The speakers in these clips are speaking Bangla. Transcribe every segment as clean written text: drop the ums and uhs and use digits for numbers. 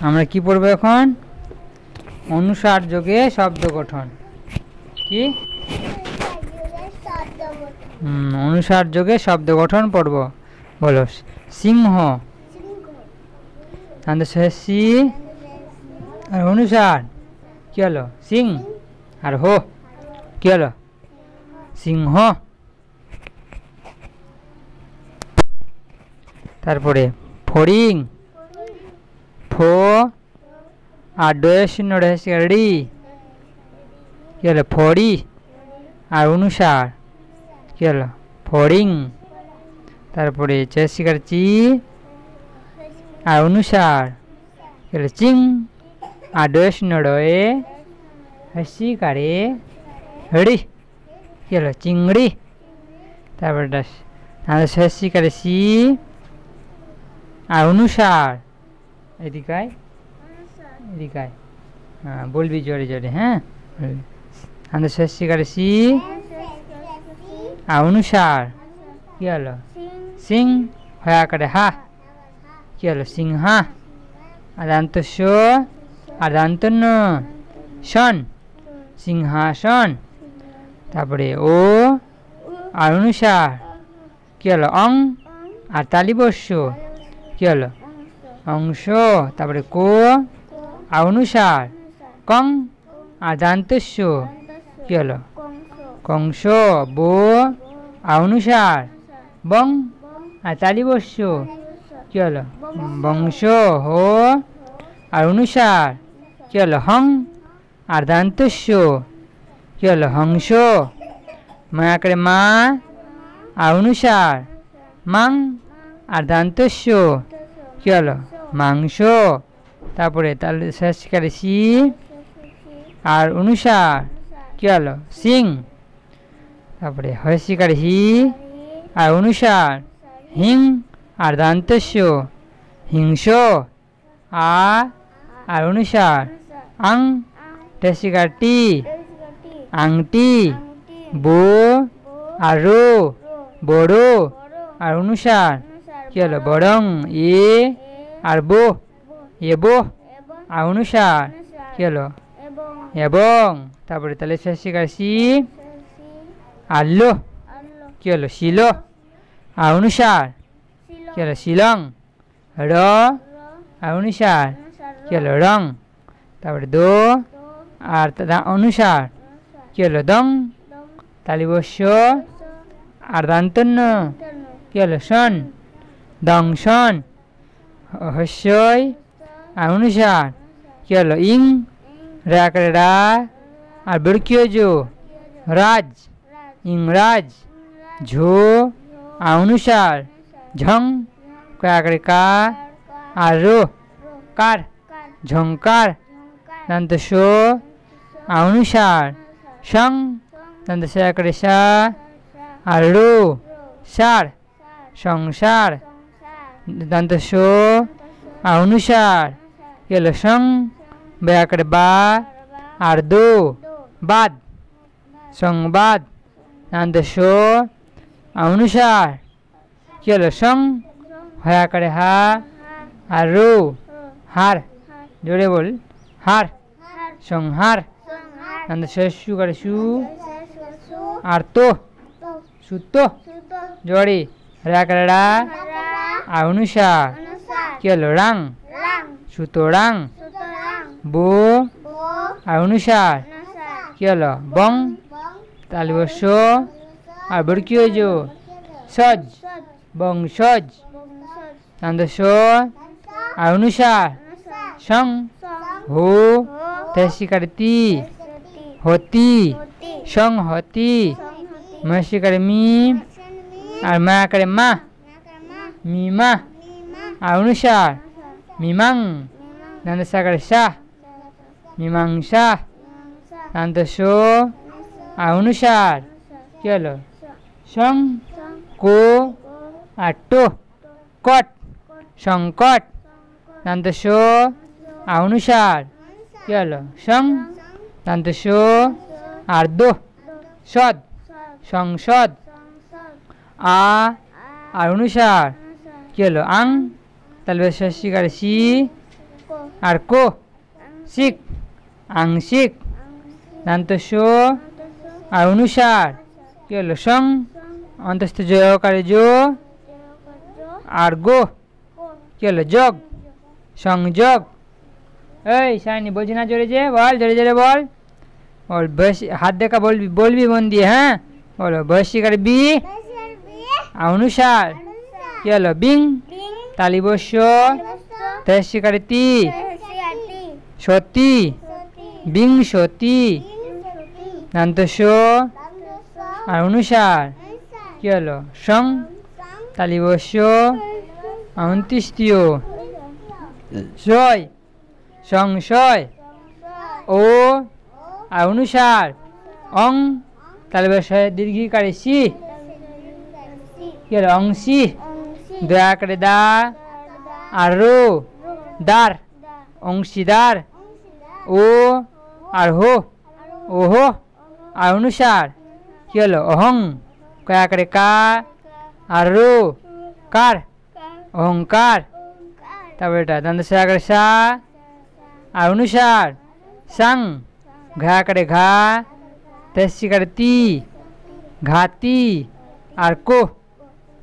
আমরা কি পড়বো এখন? অনুসার যোগে শব্দ গঠন। কি অনুসার যোগে শব্দ গঠন পড়ব। বলো সিংহ, সি আর অনুসার কি হলো? সিং আর হো কি হলো? সিংহ। তারপরে ফড়িং, ফো আর ডি কি হলো? ফড়ি আর অনুসার কি হলো? ফড়িং। তারপরে চেষ্টিকার চি আর অনুসার কি হলো? চিং আর ডয়ে হাসিকারে হড়ি কি হলো? চিংড়ি। তারপরে হাসিকারে সি আর অনুসার এদিকায় এদিকায়, হ্যাঁ বলবি জোরে জোরে। হ্যাঁ আমাদের শেষিকারে সি আর অনুসার কি হলো? সিং হয়া করে হা কি হলো? সিংহা। আর দান্ত শো আর দান্ত ন শন সিংহাসন। তারপরে ও আর অনুসার কি হলো? অং আর তালিবস্য কি হলো? অংশ। তারপরে কো আর অনুসার কং আর দান্তস্য কি হলো? কংস। বো আর অনুসার বং আর তালিবস্য কি হলো? বংশ। হো আর অনুসার কি হলো? হং আর দান্তস্য কি হলো? হংস। মায়া করে মা আর অনুসার মাং আর দান্তস্য কি হলো? মাংস। তারপরে তাহলে শেষকারে সি আর অনুসার কি হলো? সিং। তারপরে হস্যিকারে হি আর অনুসার হিং আর দান্তস্য হিংস। আর অনুসার আং টেসিকার টি আংটি। বো আর রো বড় আর অনুসার কি হলো? বরং। এ আর বো এবো আর অনুসার কি হলো? এবং। তারপরে তাহলে শেষিকার সি আর লো কি হলো? শিল আর অনুসার কি হলো? শিলং। র আর অনুসার কি হলো? রং। তারপরে দো আর অনুসার কি হলো? দং। তালিবস্য আর দান্তন্য কি হলো? শন দংশন। হস্যই আর অনুসার কি হলো? ইং রা আর বৃক্ষীয় জো রাজ ইংরাজ। ঝো আর অনুসার ঝং কা আর রো কার ঝংকার। দন্ত শো আর অনুসার সং দন্ত সা আর রো সার সংসার। দন্ত শো আর অনুসার কি হলো? সং ব্যাকড়ে বা আর দো বাদ সংবাদ। দন্ত শো আর অনুসার কি হলো? সং হয়া করে হা আর রো হার। জোরে বল হার সংহার। দন্ত শু করে সু আর তো সুতো জোরে রা করে রা আর অনুসার কি হলো? রাং সুতরাং। বো আর অনুসার কি হলো? বং তালিবস্য আর বৃক্ষীয় জো সজ বংশজ। দন্ত আর অনুসার সং হো তেসিকার তি হতি সংহতি। মহিষিকারে মি আর মায়া করে মা মিমা আর অনুসার মিমাং। দন্ত সাকারে শাহ মীমাংসা। দন্ত আর অনুসার কি হলো? সং কো আর টো কট সংকট। দন্ত আর অনুসার কি হলো? সং দন্ত আর দো সদ সংসদ। আর অনুসার কি হলো? আং তাহলে ষষ্ঠীকারে সি আর কো শিক আংশিক দান্ত শো আর অনুসার কি হলো সং অন্তস্থ জয়কারে জো আর গো কি হলো যোগ সংযোগ। এই সাইনি বলছি না জোরে যে বল জোরে জোরে বল বল হাত দেখা বলবি বলবি মন দিয়ে হ্যাঁ বলো বয়সিকার বি আর অনুসার কি হলো বিং তালিবস্য তেশিকারে তি সতী বিংশতি দান্তস্য আর অনুসার কি হলো সং তালিবস্য 29 ছয় সংশয় ও আর অনুসার অং তালিবস্য দীর্ঘিকারে সি কি হলো অংশী দয়া করে দা আর রো দার অংশীদার ও আর হো ওহো আর অনুসার কি হলো অহং কয়া করে কা আর রো কার অহংকার। তারপরে এটা দন্ত সা করে সা আর অনুসার সাং ঘা করে ঘা তেসি করে তি ঘাতি আর কো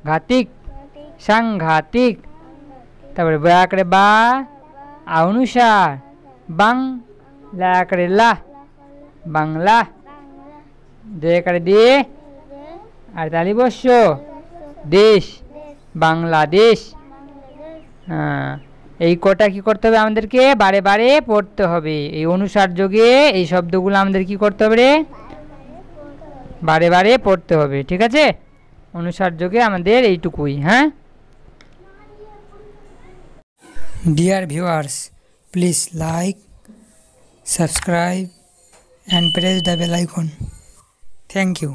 ঘাতিক সাংঘাতিক। তারপরে বয়া করে বা আর অনুসার বাং লা করে লা বাংলা দে করে দে আর তালিবস্য দেশ বাংলাদেশ। হ্যাঁ এই কটা কি করতে হবে আমাদেরকে বারে বারে পড়তে হবে। এই অনুসার যোগে এই শব্দগুলো আমাদের কি করতে হবে রে বারে বারে পড়তে হবে ঠিক আছে। অনুসার যোগে আমাদের এইটুকুই হ্যাঁ। Dear viewers, please like, subscribe and press the bell icon. Thank you.